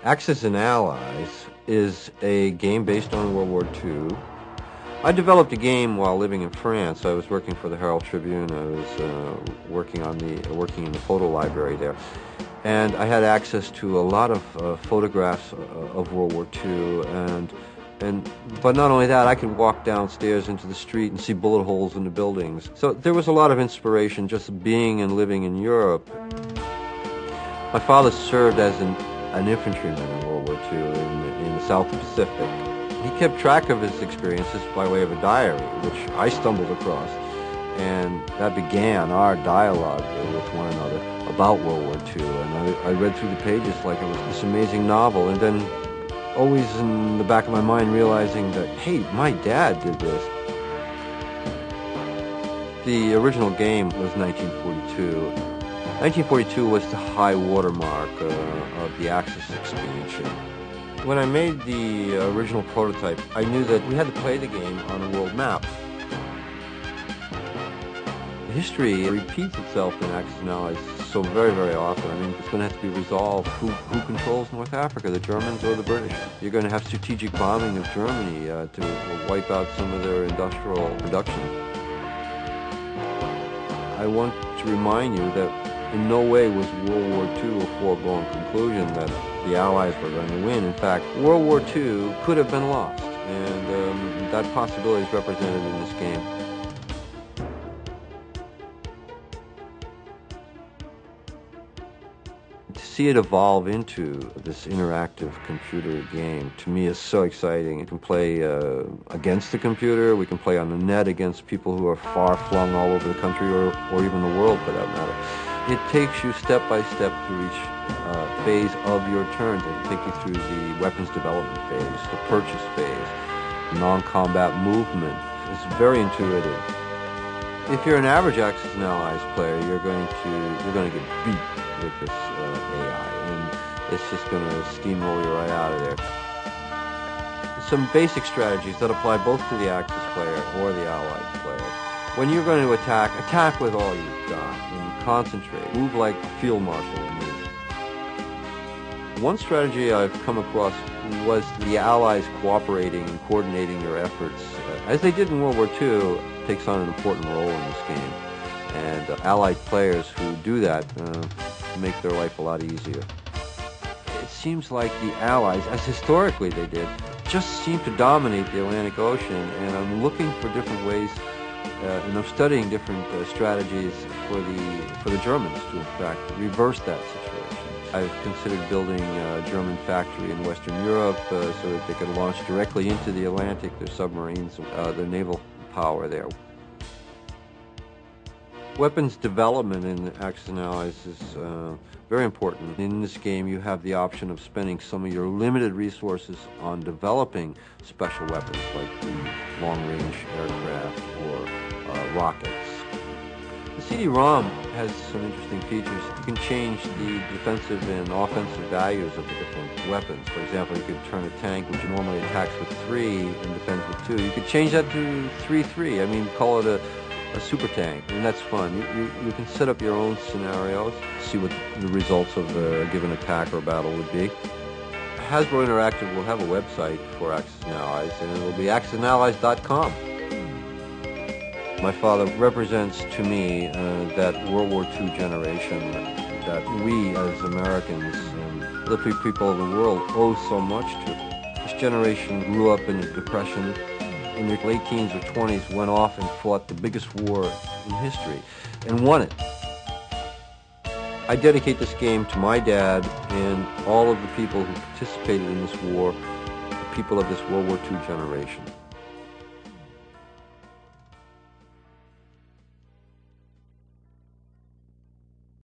Axis and Allies is a game based on World War II. I developed a game while living in France. I was working for the Herald Tribune. I was working in the photo library there, and I had access to a lot of photographs of World War II. But not only that, I could walk downstairs into the street and see bullet holes in the buildings. So there was a lot of inspiration just being and living in Europe. My father served as an infantryman in World War II in the South Pacific. He kept track of his experiences by way of a diary, which I stumbled across, and that began our dialogue with one another about World War II. And I read through the pages like it was this amazing novel, and then always in the back of my mind realizing that, hey, my dad did this. The original game was 1942. 1942 was the high watermark of the Axis expansion. When I made the original prototype, I knew that we had to play the game on a world map. History repeats itself in Axis and Allies so very, very often. I mean, it's going to have to be resolved. Who controls North Africa, the Germans or the British? You're going to have strategic bombing of Germany to wipe out some of their industrial production. I want to remind you that in no way was World War II a foregone conclusion that the Allies were going to win. In fact, World War II could have been lost, and that possibility is represented in this game. To see it evolve into this interactive computer game, to me, is so exciting. You can play against the computer, we can play on the net against people who are far-flung all over the country or even the world, for that matter. It takes you step by step through each phase of your turns. It can take you through the weapons development phase, the purchase phase, non-combat movement. It's very intuitive. If you're an average Axis and Allies player, you're going to get beat with this AI, and it's just going to steamroll you right out of there. Some basic strategies that apply both to the Axis player or the Allied player. When you're going to attack with all you've got, and concentrate. Move like a field marshal. One strategy I've come across was the Allies cooperating and coordinating their efforts, as they did in World War II, takes on an important role in this game. And Allied players who do that make their life a lot easier. It seems like the Allies, as historically they did, just seem to dominate the Atlantic Ocean, and I'm looking for different ways, and I'm studying different strategies for the Germans to, in fact, reverse that situation. I've considered building a German factory in Western Europe so that they could launch directly into the Atlantic, their submarines, their naval power there. Weapons development in Axis and Allies is very important. In this game, you have the option of spending some of your limited resources on developing special weapons like the long-range aircraft or rockets. The CD-ROM has some interesting features. You can change the defensive and offensive values of the different weapons. For example, you could turn a tank, which normally attacks with 3 and defends with 2. You could change that to 3-3. I mean, call it a super tank, and that's fun. You can set up your own scenarios, see what the results of a given attack or battle would be. Hasbro Interactive will have a website for Axis and Allies, and it will be axisandallies.com. My father represents to me that World War II generation that we as Americans and the free people of the world owe so much to. This generation grew up in the Depression. In their late teens or 20s, went off and fought the biggest war in history and won it. I dedicate this game to my dad and all of the people who participated in this war, the people of this World War II generation.